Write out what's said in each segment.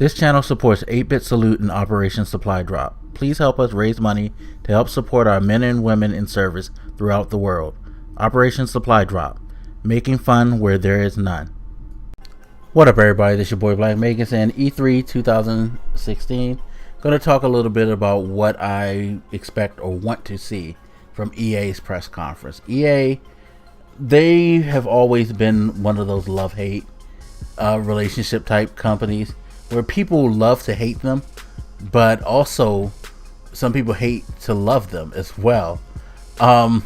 This channel supports 8-Bit Salute and Operation Supply Drop. Please help us raise money to help support our men and women in service throughout the world. Operation Supply Drop, making fun where there is none. What up, everybody? This is your boy Black Megas and E3 2016. Going to talk a little bit about what I expect or want to see from EA's press conference. EA, they have always been one of those love-hate relationship type companies where people love to hate them, but also some people hate to love them as well. And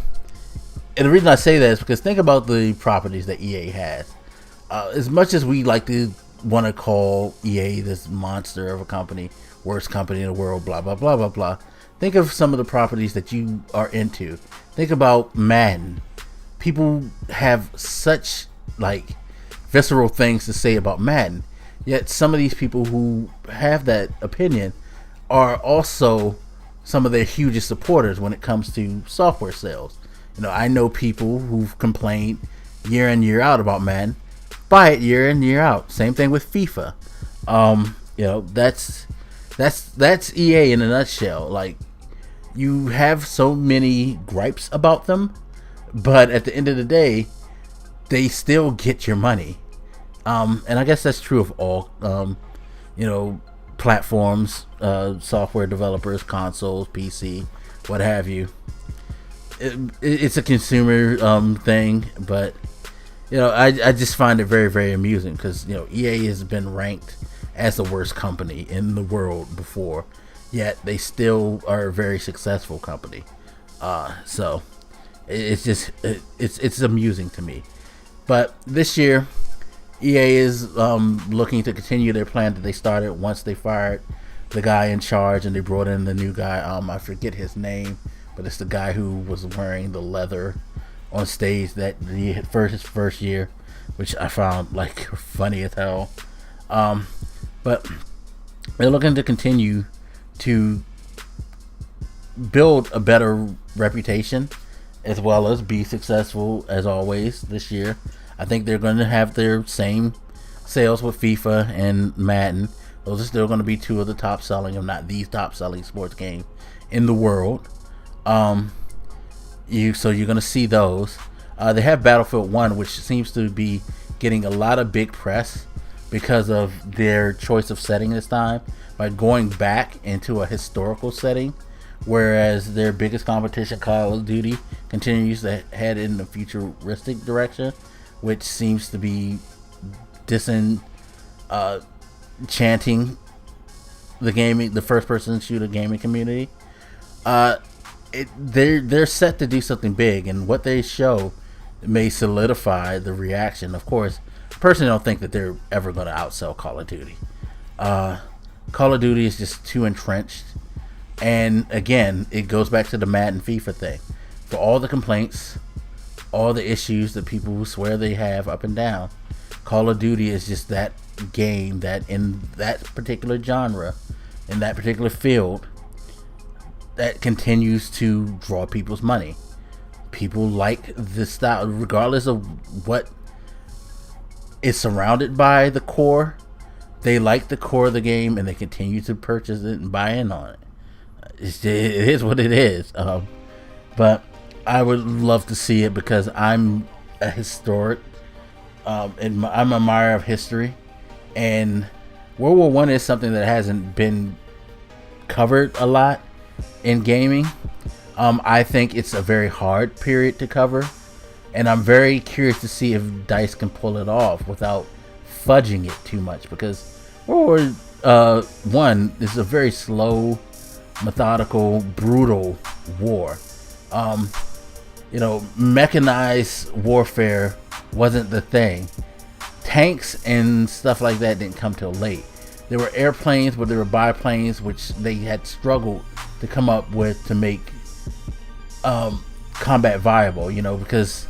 the reason I say that is because think about the properties that EA has. As much as we like to want to call EA this monster of a company, worst company in the world, blah, blah, blah, blah, blah. Think of some of the properties that you are into. Think about Madden. People have such visceral things to say about Madden. Yet some of these people who have that opinion are also some of their hugest supporters when it comes to software sales. You know, I know people who've complained year in, year out about Madden, buy it year in, year out. Same thing with FIFA. You know, that's EA in a nutshell. Like, you have so many gripes about them, but at the end of the day, they still get your money. And I guess that's true of all, platforms, software developers, consoles, PC, what have you. It's a consumer thing, but I just find it very, very amusing because EA has been ranked as the worst company in the world before, yet they still are a very successful company. So it's amusing to me. But this year, EA is looking to continue their plan that they started once they fired the guy in charge and they brought in the new guy. I forget his name, but it's the guy who was wearing the leather on stage that his first year, which I found funny as hell. But they're looking to continue to build a better reputation as well as be successful as always this year. I think they're going to have their same sales with FIFA and Madden. Those are still going to be two of the top selling, if not the top selling sports game in the world. So you're going to see those. They have Battlefield 1, which seems to be getting a lot of big press because of their choice of setting this time, by going back into a historical setting, whereas their biggest competition, Call of Duty, continues to head in the futuristic direction, which seems to be disenchanting the first-person shooter gaming community. They're set to do something big, and what they show may solidify the reaction. Of course, personally, I don't think that they're ever going to outsell Call of Duty. Call of Duty is just too entrenched, and again, it goes back to the Madden FIFA thing. For all the complaints, all the issues that people swear they have up and down, Call of Duty is just that game that in that particular genre, in that particular field, that continues to draw people's money. People like this style, regardless of what is surrounded by the core. They like the core of the game, and they continue to purchase it and buy in on it. It is what it is. But I would love to see it because I'm a historic, and I'm a admirer of history, and World War I is something that hasn't been covered a lot in gaming. I think it's a very hard period to cover, and I'm very curious to see if DICE can pull it off without fudging it too much, because World War I is a very slow, methodical, brutal war. Mechanized warfare wasn't the thing. Tanks and stuff like that didn't come till late. There were airplanes, but there were biplanes, which they had struggled to come up with to make combat viable, because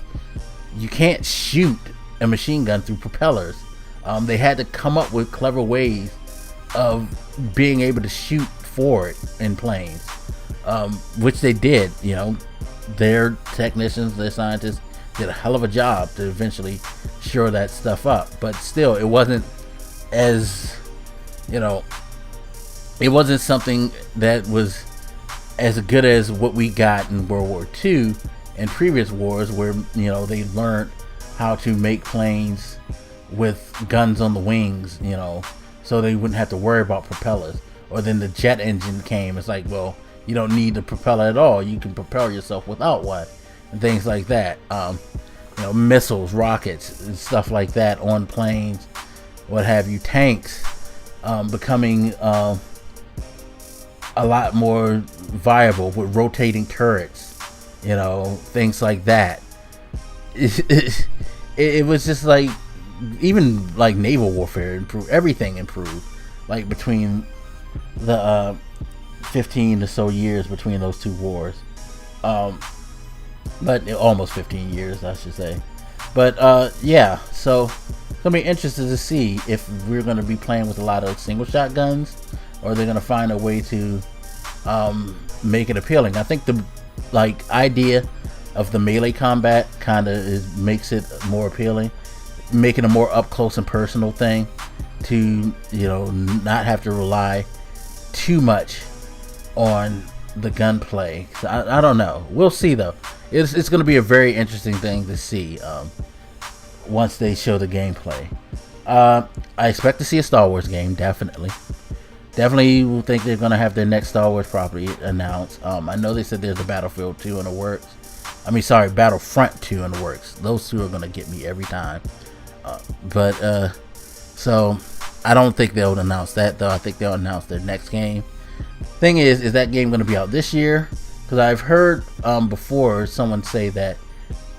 you can't shoot a machine gun through propellers. They had to come up with clever ways of being able to shoot forward in planes, which they did. Their technicians, their scientists did a hell of a job to eventually shore that stuff up, but still it wasn't as you know, it wasn't something that was as good as what we got in World War II and previous wars, where they learned how to make planes with guns on the wings, so they wouldn't have to worry about propellers. Or then the jet engine came. It's like, well, you don't need the propeller at all. You can propel yourself without one, and things like that. Missiles, rockets, and stuff like that on planes, what have you. Tanks becoming a lot more viable with rotating turrets, things like that. It was just like, even like naval warfare improved, everything improved, like between the 15 or so years between those two wars, but almost 15 years, I should say. But yeah, so it's gonna be interesting to see if we're gonna be playing with a lot of single shot guns, or they're gonna find a way to make it appealing. I think the idea of the melee combat kind of makes it more appealing, making a more up close and personal thing, to not have to rely too much on the gunplay. So I don't know. We'll see though. It's going to be a very interesting thing to see once they show the gameplay. I expect to see a Star Wars game. Definitely will think they're going to have their next Star Wars property announced. I know they said there's a Battlefield 2 in the works. Battlefront 2 in the works. Those two are going to get me every time. So I don't think they'll announce that though. I think they'll announce their next game. Thing is that game going to be out this year? Because I've heard before someone say that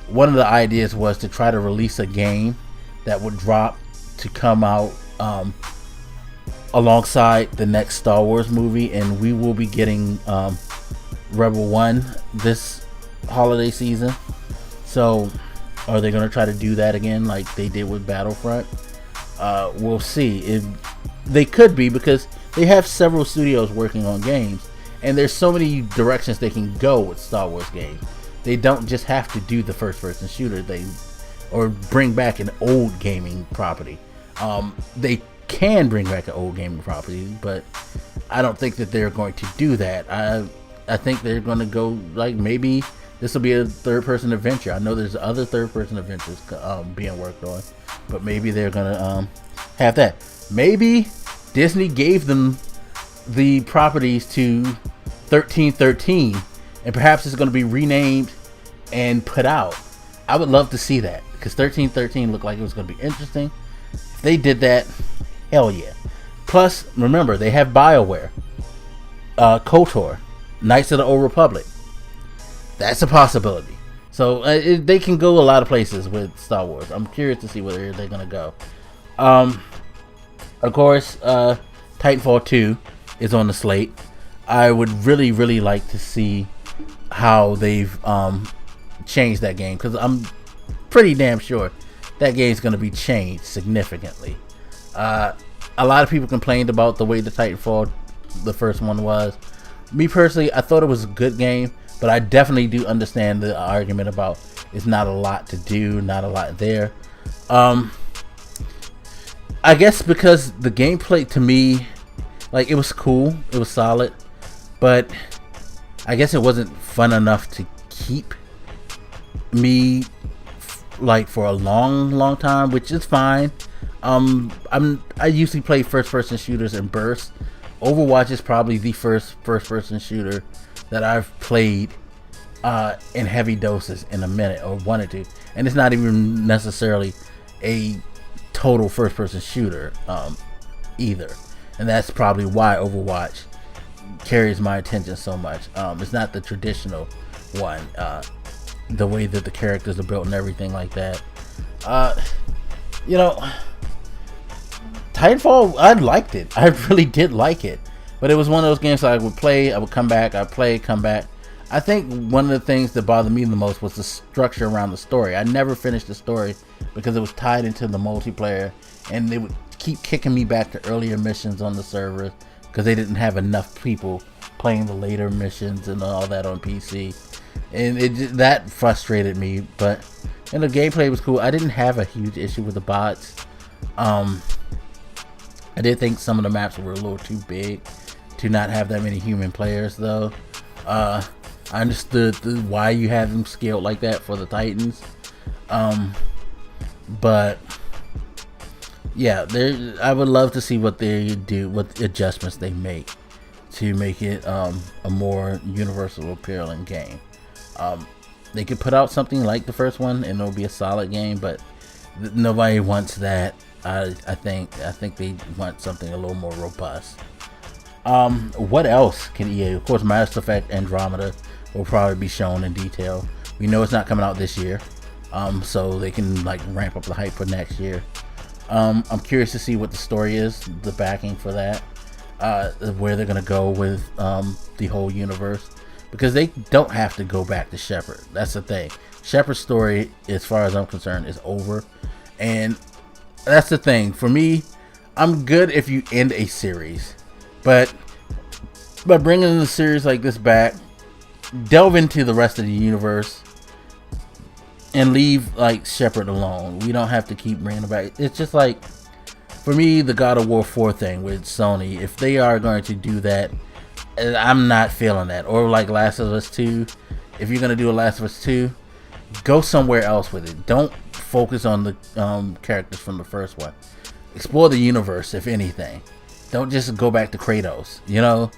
one of the ideas was to try to release a game that would drop to come out alongside the next Star Wars movie, and we will be getting Rebel One this holiday season. So are they going to try to do that again like they did with Battlefront? We'll see. They could be, because they have several studios working on games, and there's so many directions they can go with Star Wars games. They don't just have to do the first-person shooter, or bring back an old gaming property. They can bring back an old gaming property, but I don't think that they're going to do that. I think they're going to go, like, maybe this will be a third-person adventure. I know there's other third-person adventures being worked on, but maybe they're going to have that. Maybe Disney gave them the properties to 1313, and perhaps it's going to be renamed and put out. I would love to see that, because 1313 looked like it was going to be interesting. If they did that, hell yeah. Plus, remember, they have BioWare, KOTOR, Knights of the Old Republic. That's a possibility. So they can go a lot of places with Star Wars. I'm curious to see where they're going to go. Of course, Titanfall 2 is on the slate. I would really, really like to see how they've changed that game, because I'm pretty damn sure that game's going to be changed significantly. A lot of people complained about the way the Titanfall, the first one, was. Me personally, I thought it was a good game, but I definitely do understand the argument about it's not a lot to do, not a lot there. I guess because the gameplay, to me, like, it was cool, it was solid, but I guess it wasn't fun enough to keep me like for a long time, which is fine. I usually play first-person shooters in bursts. Overwatch is probably the first-person shooter that I've played in heavy doses in a minute, or wanted to, and it's not even necessarily a total first-person shooter either, and that's probably why Overwatch carries my attention so much. It's not the traditional one, the way that the characters are built and everything like that. Titanfall, I liked it. I really did like it, but it was one of those games that I would play, I would come back, I'd play, come back. I think one of the things that bothered me the most was the structure around the story. I never finished the story because it was tied into the multiplayer, and they would keep kicking me back to earlier missions on the server because they didn't have enough people playing the later missions and all that on PC, and that frustrated me. But the gameplay was cool. I didn't have a huge issue with the bots. I did think some of the maps were a little too big to not have that many human players, though. I understood why you have them scaled like that for the Titans, but yeah, I would love to see what they do, what adjustments they make to make it a more universal appealing game. They could put out something like the first one and it'll be a solid game, but nobody wants that. I think they want something a little more robust. What else can EA? Of course, Mass Effect Andromeda will probably be shown in detail. We know it's not coming out this year, so they can like ramp up the hype for next year. I'm curious to see what the story is, the backing for that, where they're gonna go with the whole universe, because they don't have to go back to Shepard. That's the thing. Shepard's story, as far as I'm concerned, is over, and that's the thing. For me, I'm good if you end a series, but by bringing the series like this back, delve into the rest of the universe and leave like Shepard alone. We don't have to keep bringing it back. It's just like, for me, the God of War 4 thing with Sony, if they are going to do that, I'm not feeling that. Or like Last of Us 2, if you're going to do a Last of Us 2, go somewhere else with it. Don't focus on the characters from the first one. Explore the universe, if anything. Don't just go back to Kratos, you know?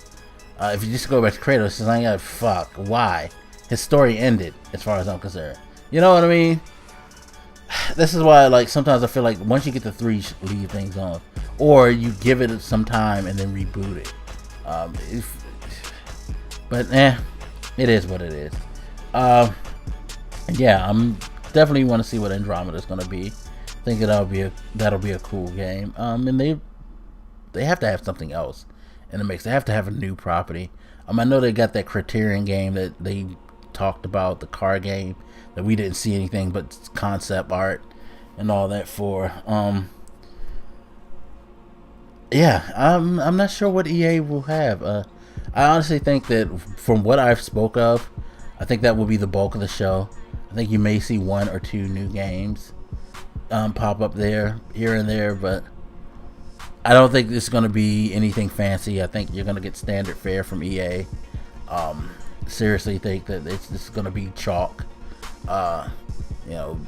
If you just go back to Kratos, it's like, fuck, why? His story ended, as far as I'm concerned. You know what I mean? This is why, like, sometimes I feel like once you get to 3, leave things on, or you give it some time and then reboot it. But it is what it is. Yeah, I'm definitely want to see what Andromeda is going to be. I think that'll be a cool game. And they have to have something else in the mix. They have to have a new property. I know they got that Criterion game that they talked about, the car game that we didn't see anything but concept art and all that for. Yeah, I'm not sure what EA will have. I honestly think that from what I've spoke of, I think that will be the bulk of the show. I think you may see 1 or 2 new games pop up there, here and there, but I don't think it's going to be anything fancy. I think you're going to get standard fare from EA. Seriously think that this is going to be chalk. You know,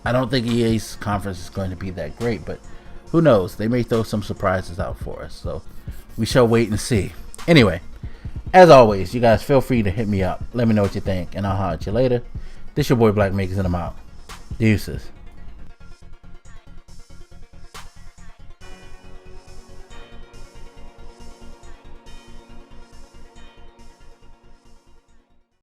I don't think EA's conference is going to be that great, but who knows? They may throw some surprises out for us, so we shall wait and see. Anyway, as always, you guys feel free to hit me up. Let me know what you think, and I'll holler at you later. This your boy Black Makers, and I'm out. Deuces.